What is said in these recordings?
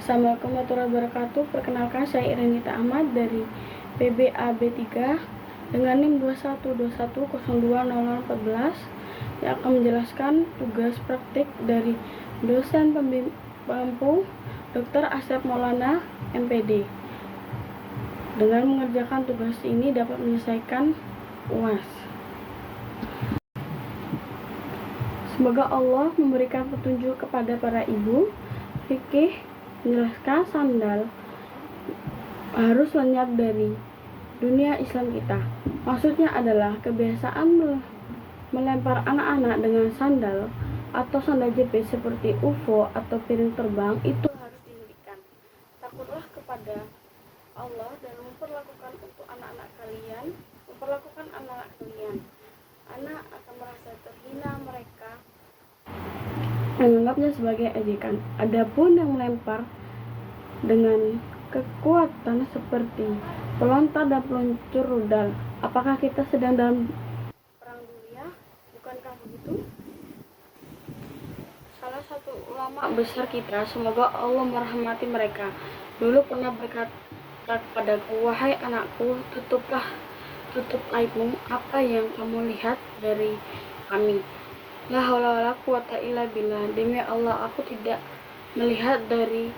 Assalamualaikum warahmatullahi wabarakatuh. Perkenalkan, saya Irenita Ahmad dari PBAB 3 dengan NIM 2121020014 yang akan menjelaskan tugas praktik dari dosen pembimbing Dr. Asep Maulana, MPD. Dengan mengerjakan tugas ini dapat menyelesaikan UAS. Semoga Allah memberikan petunjuk kepada para ibu. Fikih menjelaskan sandal harus lenyap dari dunia Islam kita. Maksudnya adalah kebiasaan melempar anak-anak dengan sandal atau sandal jepit seperti UFO atau piring terbang itu harus dihentikan. Takutlah kepada Allah dan memperlakukan untuk anak-anak kalian, Anak akan merasa terhina, mereka menganggapnya sebagai ejekan. Adapun yang melempar dengan kekuatan seperti pelontar dan peluncur rudal, apakah kita sedang dalam perang dunia? Bukankah begitu? Salah satu ulama besar kita, semoga Allah merahmati mereka, dulu pernah berkata kepadaku, "Wahai anakku, tutup aibmu, apa yang kamu lihat dari kami." La haula wala quwata illa billah. Demi Allah, aku tidak melihat dari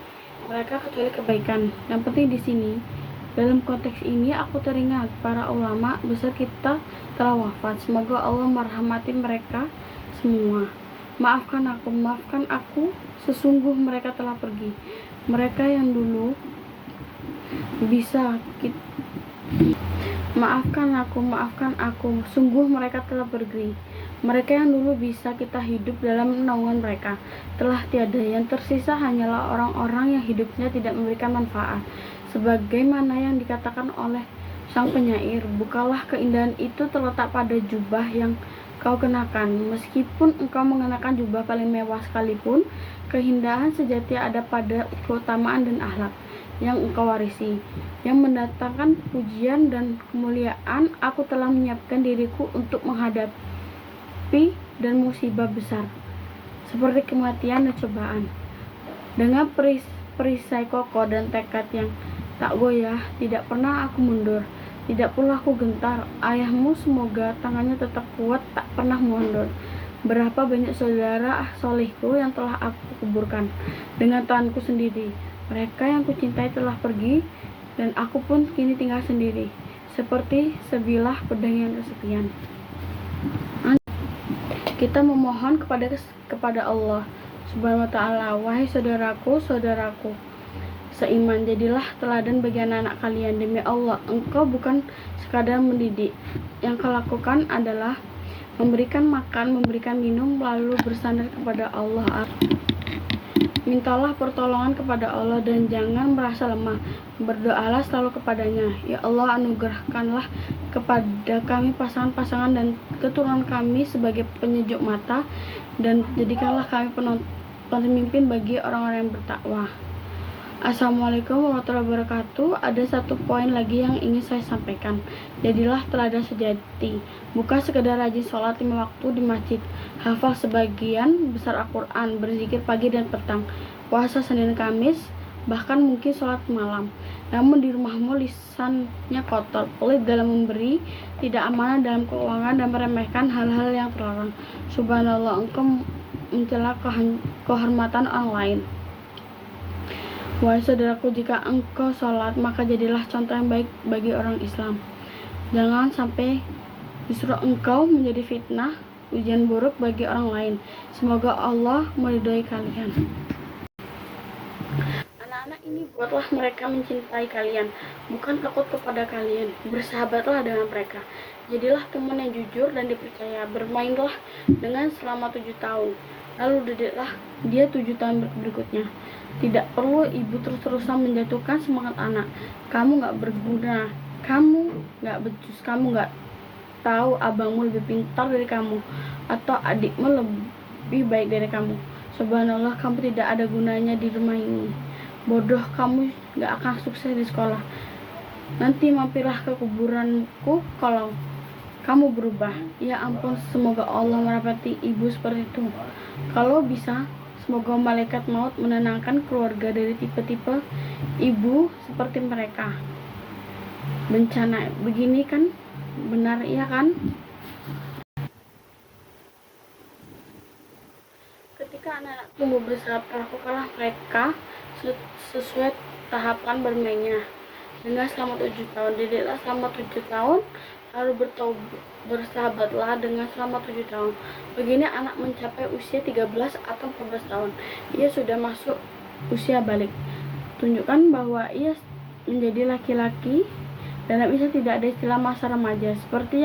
mereka kecuali kebaikan. Yang penting di sini, dalam konteks ini aku teringat para ulama besar kita telah wafat. Semoga Allah merahmati mereka semua. Maafkan aku, sesungguh mereka telah pergi. Mereka yang dulu bisa kita Maafkan aku, sungguh mereka telah pergi. Mereka yang dulu bisa kita hidup dalam naungan mereka telah tiada. Yang tersisa hanyalah orang-orang yang hidupnya tidak memberikan manfaat. Sebagaimana yang dikatakan oleh sang penyair, bukalah keindahan itu terletak pada jubah yang kau kenakan. Meskipun engkau mengenakan jubah paling mewah sekalipun, keindahan sejati ada pada keutamaan dan akhlak yang engkau warisi, yang mendatangkan pujian dan kemuliaan. Aku telah menyiapkan diriku untuk menghadapi dan musibah besar seperti kematian dan cobaan. Dengan perisai kokoh dan tekad yang tak goyah, tidak pernah aku mundur, tidak pula aku gentar. Ayahmu semoga tangannya tetap kuat, tak pernah mundur. Berapa banyak saudara solehku yang telah aku kuburkan dengan tanganku sendiri. Mereka yang kucintai telah pergi, dan aku pun kini tinggal sendiri, seperti sebilah pedang yang kesepian. Kita memohon kepada Allah Subhanahu wa ta'ala, wahai saudaraku seiman, jadilah teladan bagi anak-anak kalian. Demi Allah, engkau bukan sekadar mendidik. Yang kau lakukan adalah memberikan makan, memberikan minum, lalu bersandar kepada Allah. Mintalah pertolongan kepada Allah dan jangan merasa lemah. Berdoalah selalu kepadanya. Ya Allah, anugerahkanlah kepada kami pasangan-pasangan dan keturunan kami sebagai penyejuk mata, dan jadikanlah kami pemimpin bagi orang-orang yang bertakwa. Assalamualaikum warahmatullahi wabarakatuh. Ada satu poin lagi yang ingin saya sampaikan. Jadilah teladan sejati, bukan sekedar rajin sholat 5 waktu di masjid, hafal sebagian besar Al-Quran, berzikir pagi dan petang, puasa Senin Kamis, bahkan mungkin sholat malam. Namun di rumahmu lisannya kotor, pelit dalam memberi, tidak amanah dalam keuangan, dan meremehkan hal-hal yang terlarang. Subhanallah, engkau mencela kehormatan orang lain. Wahai saudaraku, jika engkau sholat, maka jadilah contoh yang baik bagi orang Islam. Jangan sampai justru engkau menjadi fitnah, ujian buruk bagi orang lain. Semoga Allah meridhai kalian. Anak-anak ini, buatlah mereka mencintai kalian, bukan takut kepada kalian. Bersahabatlah dengan mereka. Jadilah teman yang jujur dan dipercaya. Bermainlah dengan selama 7 tahun. Lalu didiklah dia 7 tahun berikutnya. Tidak perlu ibu terus-terusan menjatuhkan semangat anak. Kamu gak berguna, kamu gak becus, kamu gak tahu abangmu lebih pintar dari kamu, atau adikmu lebih baik dari kamu. Subhanallah, kamu tidak ada gunanya di rumah ini. Bodoh, kamu gak akan sukses di sekolah. Nanti mampirlah ke kuburanku kalau kamu berubah. Ya ampun, semoga Allah merahmati ibu seperti itu. Kalau bisa Semoga malaikat maut menenangkan keluarga dari tipe-tipe ibu seperti mereka. Bencana begini kan benar, iya kan? Ketika anak-anak tumbuh besar, perlakukanlah mereka sesuai tahapan bermainnya. Dengan selama 7 tahun, didiklah selama 7 tahun, lalu bersahabatlah dengan selama 7 tahun. Begini anak mencapai usia 13 atau 14 tahun. Ia sudah masuk usia balik. Tunjukkan bahwa ia menjadi laki-laki dan tidak ada istilah masa remaja seperti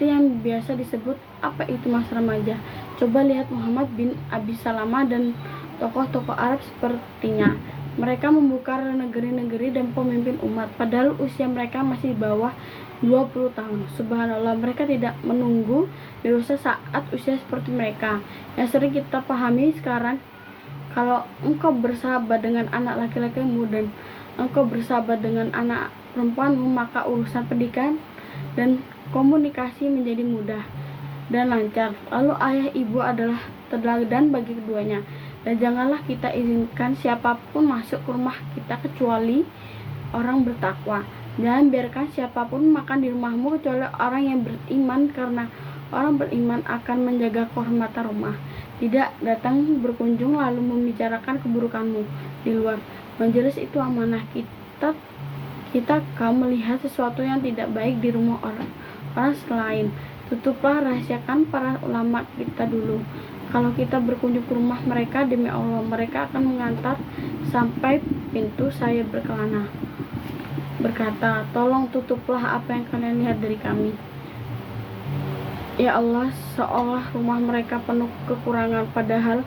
yang biasa disebut. Apa itu masa remaja? Coba lihat Muhammad bin Abi Salamah dan tokoh-tokoh Arab sepertinya. Mereka membuka negeri-negeri dan pemimpin umat, padahal usia mereka masih di bawah 20 tahun. Subhanallah, mereka tidak menunggu dewasa saat usia seperti mereka. Yang sering kita pahami sekarang, kalau engkau bersahabat dengan anak laki-lakimu dan engkau bersahabat dengan anak perempuanmu, maka urusan pendidikan dan komunikasi menjadi mudah dan lancar. Lalu ayah ibu adalah teladan bagi keduanya. Dan janganlah kita izinkan siapapun masuk ke rumah kita kecuali orang bertakwa. Jangan biarkan siapapun makan di rumahmu kecuali orang yang beriman, karena orang beriman akan menjaga kehormatan rumah. Tidak datang berkunjung lalu membicarakan keburukanmu di luar. Majelis itu amanah kita kaum melihat sesuatu yang tidak baik di rumah orang selain. Tutuplah, rahasiakan para ulama kita dulu. Kalau kita berkunjung ke rumah mereka, demi Allah mereka akan mengantar sampai pintu. Saya berkata, tolong tutuplah apa yang kalian lihat dari kami. Ya Allah, seolah rumah mereka penuh kekurangan, padahal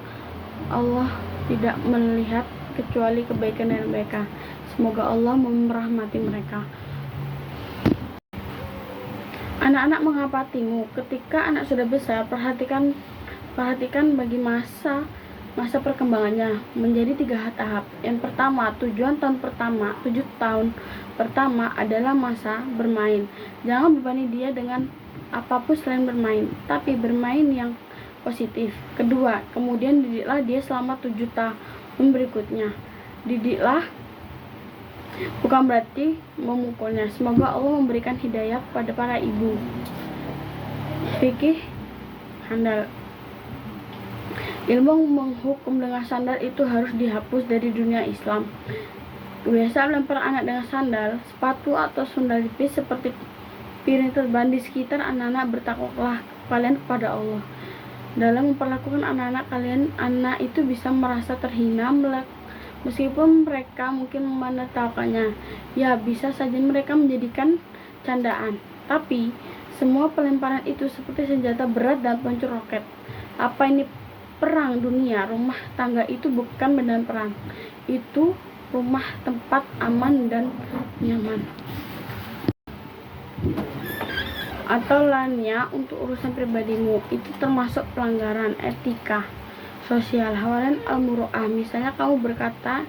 Allah tidak melihat kecuali kebaikan dari mereka. Semoga Allah merahmati mereka. Anak-anak mengapatimu. Ketika anak sudah besar, perhatikan bagi masa perkembangannya menjadi 3 tahap. Yang pertama, 7 tahun pertama adalah masa bermain. Jangan bebani dia dengan apapun selain bermain, tapi bermain yang positif. Kedua, kemudian didiklah dia selama 7 tahun berikutnya. Didiklah bukan berarti memukulnya. Semoga Allah memberikan hidayah kepada para ibu. Fikih handal. Ilmu menghukum dengan sandal itu harus dihapus dari dunia Islam. Kebiasaan lempar anak dengan sandal, sepatu atau sandal tipis seperti piring terbang di sekitar anak-anak. Bertakwalah kalian kepada Allah dalam memperlakukan anak-anak kalian. Anak itu bisa merasa terhina meskipun mereka mungkin menertawakannya. Ya, bisa saja mereka menjadikan candaan. Tapi semua pelemparan itu seperti senjata berat dan peluncur roket. Apa ini perang dunia? Rumah tangga itu bukan medan perang. Itu rumah tempat aman dan nyaman. Atau lainnya untuk urusan pribadimu, itu termasuk pelanggaran etika sosial. Hawalan al-muru'ah. Misalnya kamu berkata,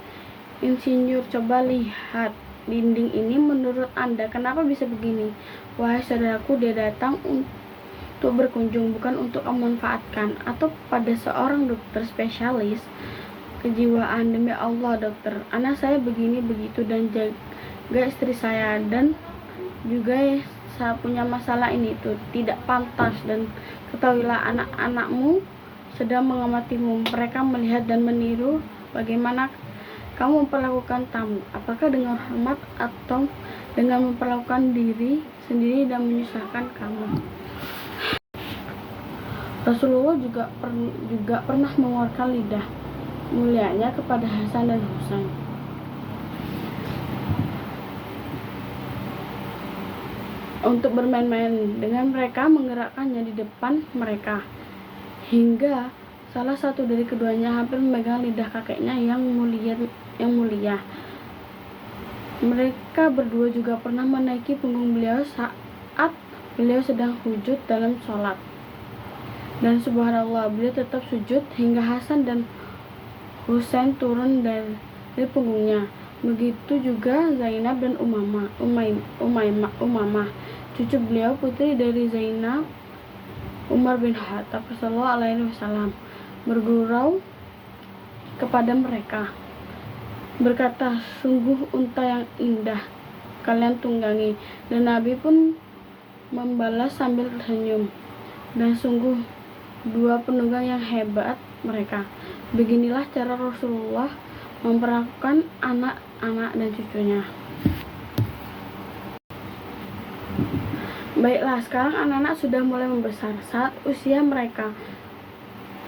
insinyur, coba lihat dinding ini, menurut Anda kenapa bisa begini? Wahai saudaraku, dia datang untuk berkunjung, bukan untuk memanfaatkan. Atau pada seorang dokter spesialis kejiwaan, demi Allah dokter, anak saya begini begitu dan jaga istri saya, dan juga saya punya masalah ini itu tidak pantas. Dan ketahuilah anak-anakmu sedang mengamatimu. Mereka melihat dan meniru bagaimana kamu memperlakukan tamu, apakah dengan hormat atau dengan memperlakukan diri sendiri dan menyusahkan kamu. Rasulullah juga pernah mengeluarkan lidah mulianya kepada Hasan dan Husain. Untuk bermain-main dengan mereka, menggerakkannya di depan mereka, hingga salah satu dari keduanya hampir memegang lidah kakeknya yang mulia. Mereka berdua juga pernah menaiki punggung beliau saat beliau sedang sujud dalam sholat. Dan subhanallah, beliau tetap sujud hingga Hasan dan Husain turun dari punggungnya. Begitu juga Zainab dan Umamah, cucu beliau, putri dari Zainab, Umar bin Khattab sallallahu alaihi wasallam, bergurau kepada mereka, berkata, "Sungguh unta yang indah kalian tunggangi." Dan Nabi pun membalas sambil tersenyum, "Dan sungguh dua penunggang yang hebat mereka." Beginilah cara Rasulullah memperlakukan anak-anak dan cucunya. Baiklah, sekarang anak-anak sudah mulai membesar. Saat usia mereka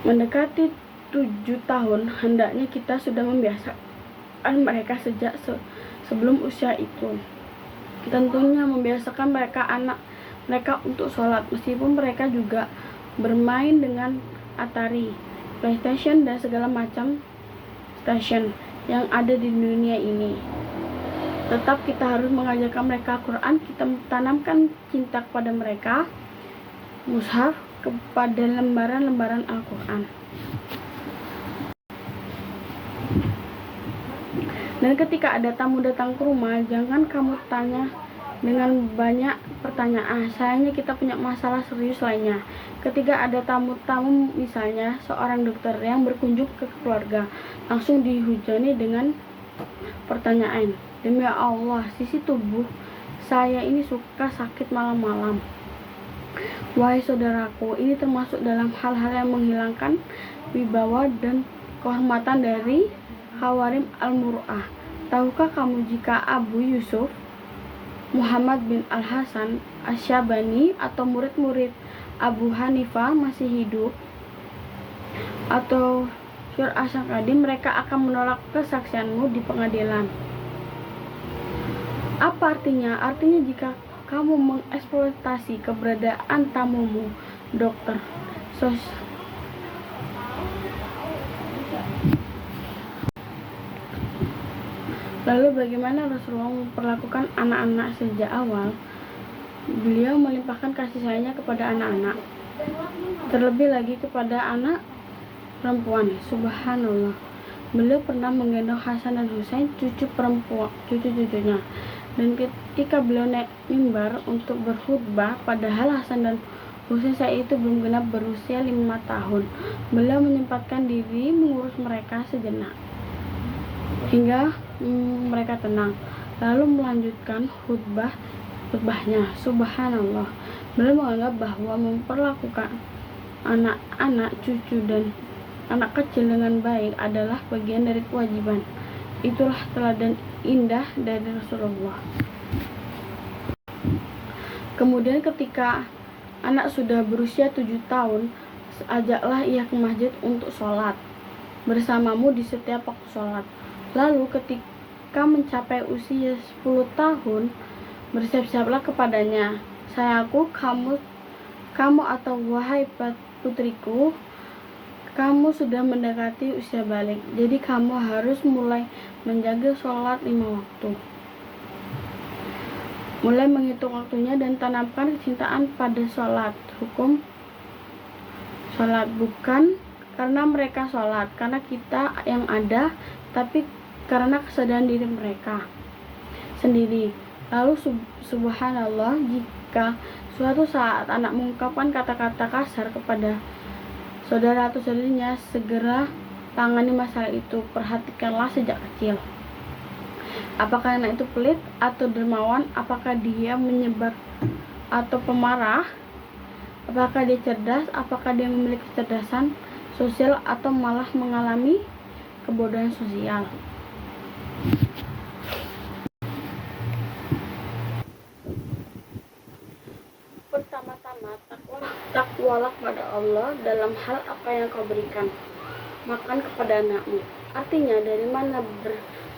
mendekati 7 tahun, hendaknya kita sudah membiasakan mereka sejak sebelum usia itu. Tentunya membiasakan mereka untuk sholat, meskipun mereka juga bermain dengan Atari, PlayStation, dan segala macam station yang ada di dunia ini. Tetap kita harus mengajarkan mereka Al-Quran, kita tanamkan cinta kepada mereka, mushaf, kepada lembaran-lembaran Al-Quran. Dan ketika ada tamu datang ke rumah, jangan kamu tanya dengan banyak pertanyaan. Sayangnya kita punya masalah serius lainnya. Ketika ada tamu-tamu, misalnya seorang dokter yang berkunjung ke keluarga, langsung dihujani dengan pertanyaan, "Demi Allah, sisi tubuh saya ini suka sakit malam-malam." Wahai saudaraku, ini termasuk dalam hal-hal yang menghilangkan wibawa dan kehormatan dari Khawarim al-Mur'ah. Tahukah kamu jika Abu Yusuf Muhammad bin Al-Hasan Asy-Syabani atau murid-murid Abu Hanifah masih hidup, atau Syur Asy-Syakadi, mereka akan menolak kesaksianmu di pengadilan. Apa artinya? Artinya jika kamu mengeksploitasi keberadaan tamumu, dokter, lalu bagaimana Rasulullah memperlakukan anak-anak sejak awal? Beliau melimpahkan kasih sayangnya kepada anak-anak, terlebih lagi kepada anak perempuan. Subhanallah, beliau pernah menggendong Hasan dan Husain, cucu-cucunya. Dan ketika beliau naik mimbar untuk berkhutbah, padahal Hasan dan Husain saat itu belum genap berusia 5 tahun, beliau menyempatkan diri mengurus mereka sejenak hingga mereka tenang, lalu melanjutkan khutbahnya. Subhanallah, beliau menganggap bahwa memperlakukan anak-anak, cucu, dan anak kecil dengan baik adalah bagian dari kewajiban. Itulah teladan indah dari Rasulullah. Kemudian ketika anak sudah berusia 7 tahun, ajaklah ia ke masjid untuk sholat bersamamu di setiap waktu sholat. Lalu ketika mencapai usia 10 tahun, bersiap-siaplah kepadanya, "Sayangku, kamu atau wahai putriku, kamu sudah mendekati usia balik, jadi kamu harus mulai menjaga sholat 5 waktu. Mulai menghitung waktunya dan tanamkan kecintaan pada sholat." Hukum sholat bukan karena mereka sholat, karena kita yang ada, tapi karena kesadaran diri mereka sendiri. Lalu subhanallah, jika suatu saat anak mengungkapkan kata-kata kasar kepada saudara atau saudarinya, segera tangani masalah itu. Perhatikanlah sejak kecil. Apakah anak itu pelit atau dermawan? Apakah dia menyebar atau pemarah? Apakah dia cerdas? Apakah dia memiliki kecerdasan sosial atau malah mengalami kebodohan sosial? Pertama-tama, takwalah kepada Allah dalam hal apa yang kau berikan makan kepada anakmu. Artinya, dari mana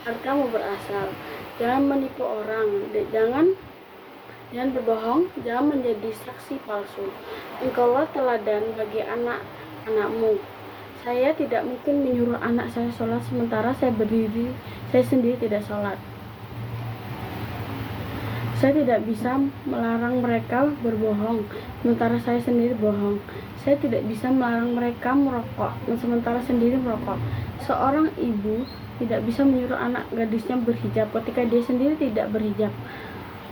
hartamu berasal. Jangan menipu orang, jangan berbohong, jangan menjadi saksi palsu. Engkaulah teladan bagi anak-anakmu. Saya tidak mungkin menyuruh anak saya sholat sementara saya sendiri tidak sholat. Saya tidak bisa melarang mereka berbohong sementara saya sendiri bohong. Saya tidak bisa melarang mereka merokok sementara sendiri merokok. Seorang ibu tidak bisa menyuruh anak gadisnya berhijab ketika dia sendiri tidak berhijab,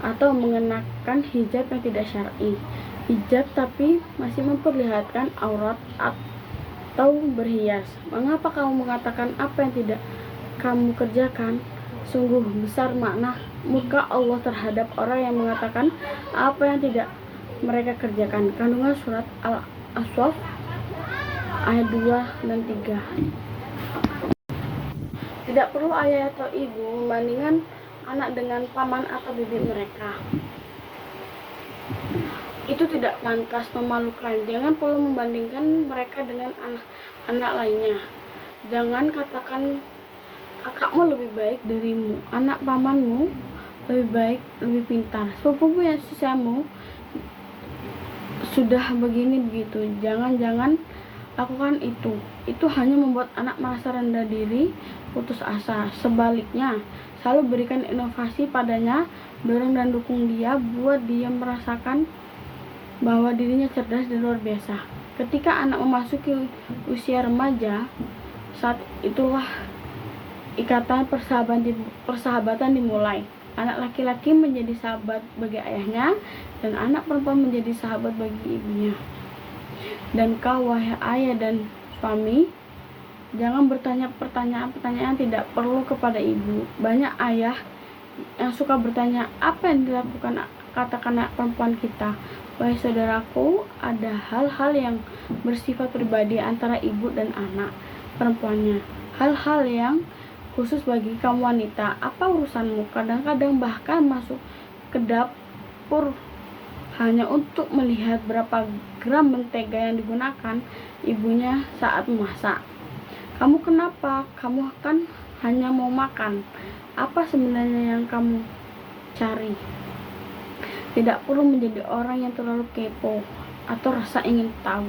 atau mengenakan hijab yang tidak syar'i. Hijab tapi masih memperlihatkan aurat atau berhias. Mengapa kamu mengatakan apa yang tidak kamu kerjakan? Sungguh besar makna murka Allah terhadap orang yang mengatakan apa yang tidak mereka kerjakan. Kandungan surat Al-Aswaf ayat 2 dan 3. Tidak perlu ayah atau ibu membandingkan anak dengan paman atau bibi mereka. Itu tidak pantas, memalukan. Jangan perlu membandingkan mereka dengan anak-anak lainnya. Jangan katakan kakakmu lebih baik darimu, anak pamanmu lebih baik, lebih pintar, sepupumu yang sisamu sudah begini begitu. Jangan lakukan itu. Itu hanya membuat anak merasa rendah diri, putus asa. Sebaliknya, selalu berikan inovasi padanya, dorong dan dukung dia, buat dia merasakan bahwa dirinya cerdas dan luar biasa. Ketika anak memasuki usia remaja, saat itulah ikatan persahabatan dimulai. Anak laki-laki menjadi sahabat bagi ayahnya, dan anak perempuan menjadi sahabat bagi ibunya. Dan kau, wahai ayah dan suami, jangan bertanya pertanyaan-pertanyaan tidak perlu kepada ibu. Banyak ayah yang suka bertanya, apa yang dilakukan katakan anak perempuan kita. Wahai saudaraku, ada hal-hal yang bersifat pribadi antara ibu dan anak perempuannya. Hal-hal yang khusus bagi kaum wanita. Apa urusanmu? Kadang-kadang bahkan masuk ke dapur hanya untuk melihat berapa gram mentega yang digunakan ibunya saat memasak. Kamu kenapa? Kamu kan hanya mau makan. Apa sebenarnya yang kamu cari? Tidak perlu menjadi orang yang terlalu kepo atau rasa ingin tahu.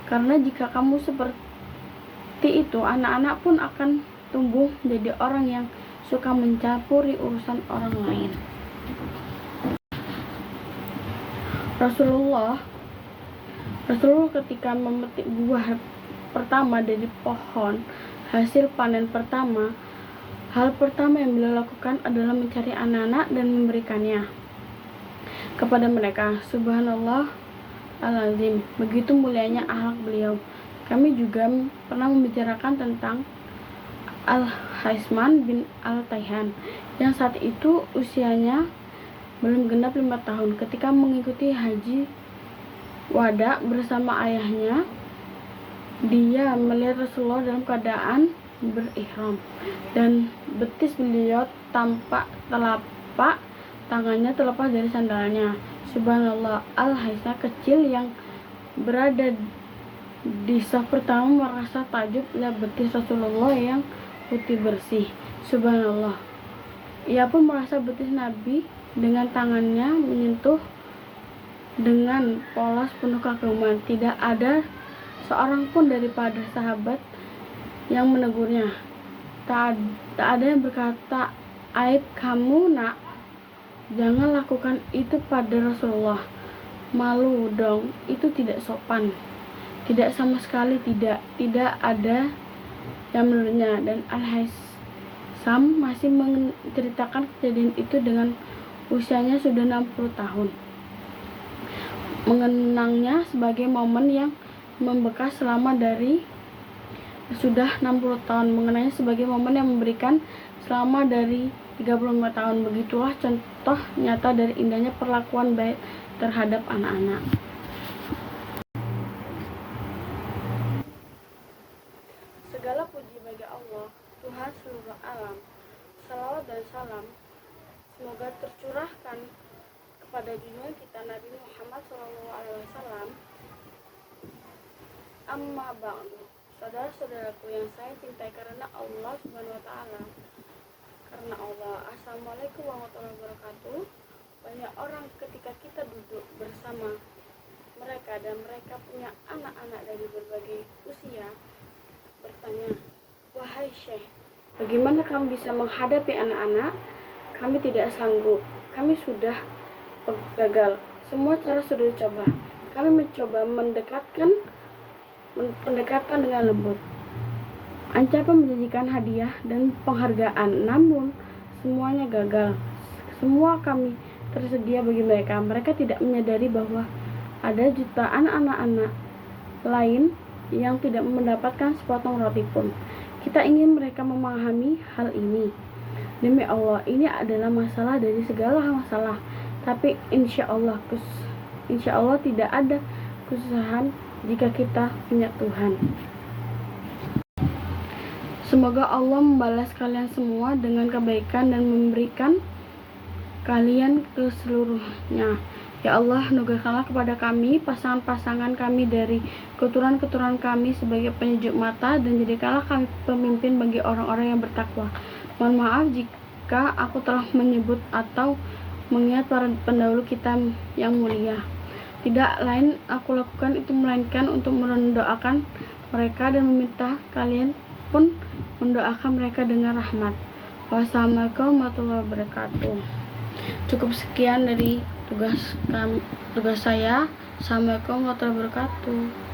Karena jika kamu seperti itu, anak-anak pun akan tumbuh menjadi orang yang suka mencampuri urusan orang lain. Rasulullah ketika memetik buah pertama dari pohon hasil panen pertama, hal pertama yang beliau lakukan adalah mencari anak-anak dan memberikannya kepada mereka. Subhanallah al-azim, begitu mulianya akhlak beliau. Kami juga pernah membicarakan tentang Al-Haisman bin Al-Tayhan yang saat itu usianya belum genap 5 tahun. Ketika mengikuti haji wada bersama ayahnya, dia melihat Rasulullah dalam keadaan berihram dan betis beliau tampak telapak tangannya terlepas dari sandalnya. Subhanallah, Al-Haisman kecil yang berada di saf pertama merasa takjub lihat betis Rasulullah yang putih bersih. Subhanallah, ia pun merasa betis Nabi dengan tangannya menyentuh dengan polos penuh kekaguman. Tidak ada seorang pun daripada sahabat yang menegurnya. Tak ada yang berkata, aib kamu nak, jangan lakukan itu pada Rasulullah. Malu dong, itu tidak sopan. Tidak, sama sekali tidak ada yang menurutnya. Dan Al-Haisam masih menceritakan kejadian itu dengan usianya sudah 60 tahun. Mengenangnya sebagai momen yang membekas selama dari sudah 60 tahun, mengenainya sebagai momen yang memberikan selama dari 35 tahun. Begitulah contoh nyata dari indahnya perlakuan baik terhadap anak-anak. Segala puji bagi Allah, Tuhan seluruh alam. Salawat dan salam semoga tercurahkan kepada junjungan kita Nabi Muhammad SAW. Amma ba'du. Saudara-saudaraku yang saya cintai karena Allah Subhanahu wa taala. Karena Allah. Assalamualaikum warahmatullahi wabarakatuh. Banyak orang ketika kita duduk bersama mereka dan mereka punya anak-anak dari berbagai usia bertanya, wahai Syekh, bagaimana kamu bisa menghadapi anak-anak? Kami tidak sanggup. Kami sudah gagal. Semua cara sudah dicoba. Kami mencoba pendekatan dengan lembut, ancaman menjanjikan hadiah dan penghargaan, namun semuanya gagal. Semua kami tersedia bagi mereka. Mereka tidak menyadari bahwa ada jutaan anak-anak lain yang tidak mendapatkan sepotong roti pun. Kita ingin mereka memahami hal ini. Demi Allah, ini adalah masalah dari segala masalah. Tapi insya Allah tidak ada kesusahan jika kita punya Tuhan. Semoga Allah membalas kalian semua dengan kebaikan dan memberikan kalian ke seluruhnya. Ya Allah, nugaskanlah kepada kami pasangan-pasangan kami dari keturunan-keturunan kami sebagai penyejuk mata, dan jadikanlah kami pemimpin bagi orang-orang yang bertakwa. Mohon maaf jika aku telah menyebut atau mengingat para pendahulu kita yang mulia. Tidak lain aku lakukan itu melainkan untuk mendoakan mereka dan meminta kalian pun mendoakan mereka dengan rahmat. Wassalamualaikum warahmatullahi wabarakatuh. Cukup sekian dari tugas saya. Assalamualaikum warahmatullahi wabarakatuh.